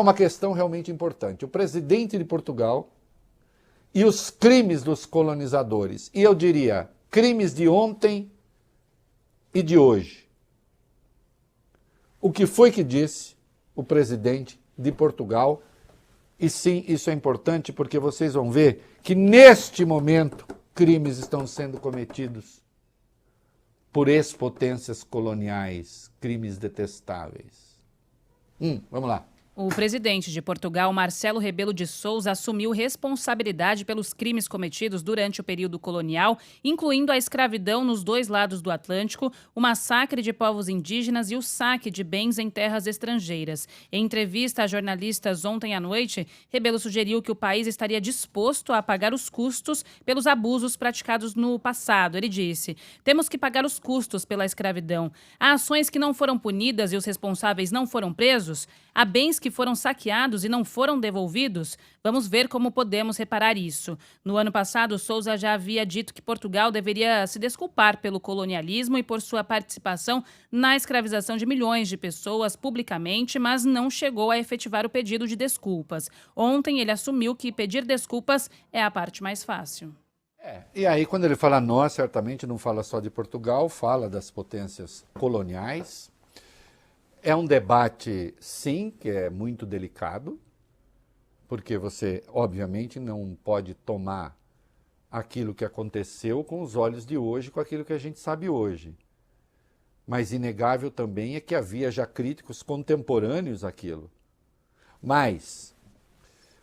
uma questão realmente importante. O presidente de Portugal e os crimes dos colonizadores, e eu diria, crimes de ontem e de hoje. O que foi que disse o presidente de Portugal? E sim, isso é importante porque vocês vão ver que neste momento crimes estão sendo cometidos por ex-potências coloniais, crimes detestáveis. Vamos lá. O presidente de Portugal, Marcelo Rebelo de Sousa, assumiu responsabilidade pelos crimes cometidos durante o período colonial, incluindo a escravidão nos dois lados do Atlântico, o massacre de povos indígenas e o saque de bens em terras estrangeiras. Em entrevista a jornalistas ontem à noite, Rebelo sugeriu que o país estaria disposto a pagar os custos pelos abusos praticados no passado. Ele disse: "Temos que pagar os custos pela escravidão. Há ações que não foram punidas e os responsáveis não foram presos? Há bens que foram saqueados e não foram devolvidos? Vamos ver como podemos reparar isso." No ano passado, Sousa já havia dito que Portugal deveria se desculpar pelo colonialismo e por sua participação na escravização de milhões de pessoas publicamente, mas não chegou a efetivar o pedido de desculpas. Ontem, ele assumiu que pedir desculpas é a parte mais fácil. E aí, quando ele fala nós, certamente não fala só de Portugal, fala das potências coloniais. É um debate, sim, que é muito delicado, porque você, obviamente, não pode tomar aquilo que aconteceu com os olhos de hoje, com aquilo que a gente sabe hoje. Mas inegável também é que havia já críticos contemporâneos àquilo. Mas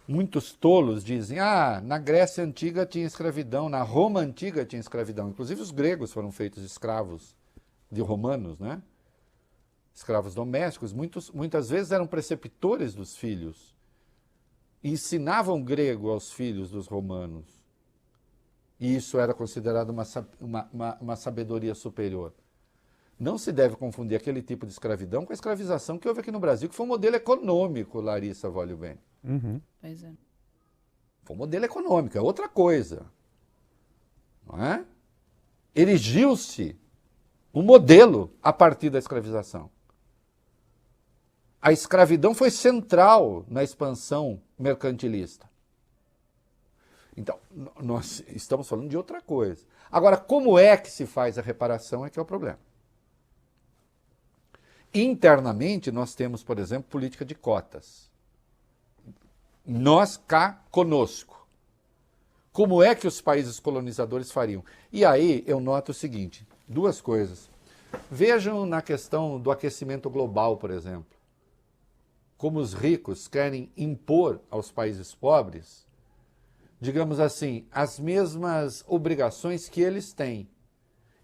muitos tolos dizem, na Grécia Antiga tinha escravidão, na Roma Antiga tinha escravidão. Inclusive os gregos foram feitos escravos de romanos, né? Escravos domésticos, muitas vezes eram preceptores dos filhos e ensinavam grego aos filhos dos romanos. E isso era considerado uma sabedoria superior. Não se deve confundir aquele tipo de escravidão com a escravização que houve aqui no Brasil, que foi um modelo econômico, Larissa Wolfgang. Pois é. Foi um modelo econômico, é outra coisa. Não é? Erigiu-se um modelo a partir da escravização. A escravidão foi central na expansão mercantilista. Então, nós estamos falando de outra coisa. Agora, como é que se faz a reparação é que é o problema. Internamente, nós temos, por exemplo, política de cotas. Nós cá conosco. Como é que os países colonizadores fariam? E aí eu noto o seguinte, duas coisas. Vejam na questão do aquecimento global, por exemplo. Como os ricos querem impor aos países pobres, digamos assim, as mesmas obrigações que eles têm,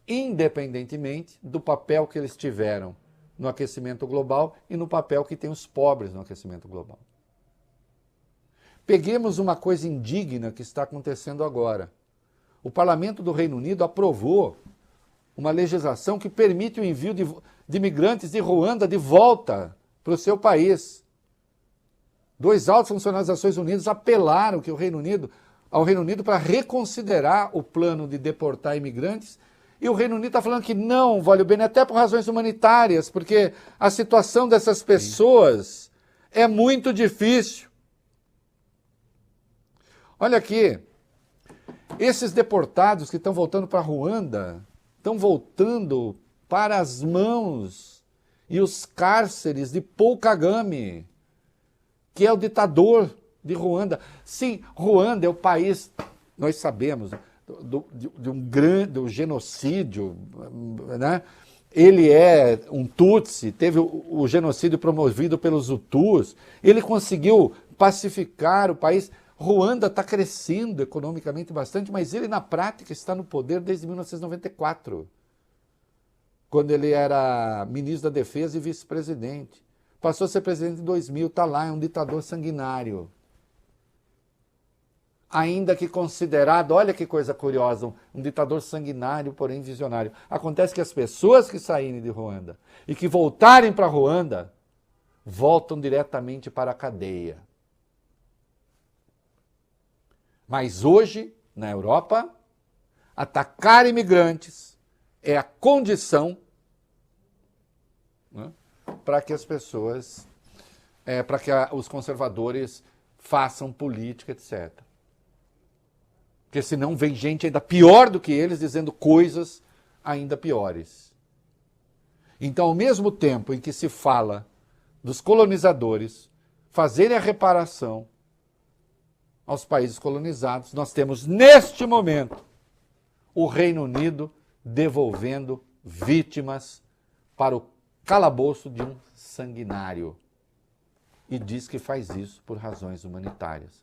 independentemente do papel que eles tiveram no aquecimento global e no papel que têm os pobres no aquecimento global. Peguemos uma coisa indigna que está acontecendo agora. O Parlamento do Reino Unido aprovou uma legislação que permite o envio de imigrantes de Ruanda de volta para o seu país. 2 altos funcionários das Nações Unidas apelaram ao Reino Unido para reconsiderar o plano de deportar imigrantes, e o Reino Unido está falando que não, vale o bem, até por razões humanitárias, porque a situação dessas pessoas é muito difícil. Olha aqui, esses deportados que estão voltando para Ruanda, estão voltando para as mãos e os cárceres de Paul Kagame, que é o ditador de Ruanda. Sim, Ruanda é o país, nós sabemos, do genocídio, né? Ele é um Tutsi, teve o genocídio promovido pelos Hutus, ele conseguiu pacificar o país. Ruanda está crescendo economicamente bastante, mas ele na prática está no poder desde 1994, quando ele era ministro da Defesa e vice-presidente. Passou a ser presidente em 2000, está lá, é um ditador sanguinário. Ainda que considerado, olha que coisa curiosa, um ditador sanguinário, porém visionário. Acontece que as pessoas que saírem de Ruanda e que voltarem para Ruanda, voltam diretamente para a cadeia. Mas hoje, na Europa, atacar imigrantes é a condição, né, para que as pessoas para que os conservadores façam política, etc. Porque senão vem gente ainda pior do que eles dizendo coisas ainda piores. Então, ao mesmo tempo em que se fala dos colonizadores fazerem a reparação aos países colonizados, nós temos neste momento o Reino Unido devolvendo vítimas para o calabouço de um sanguinário. E diz que faz isso por razões humanitárias.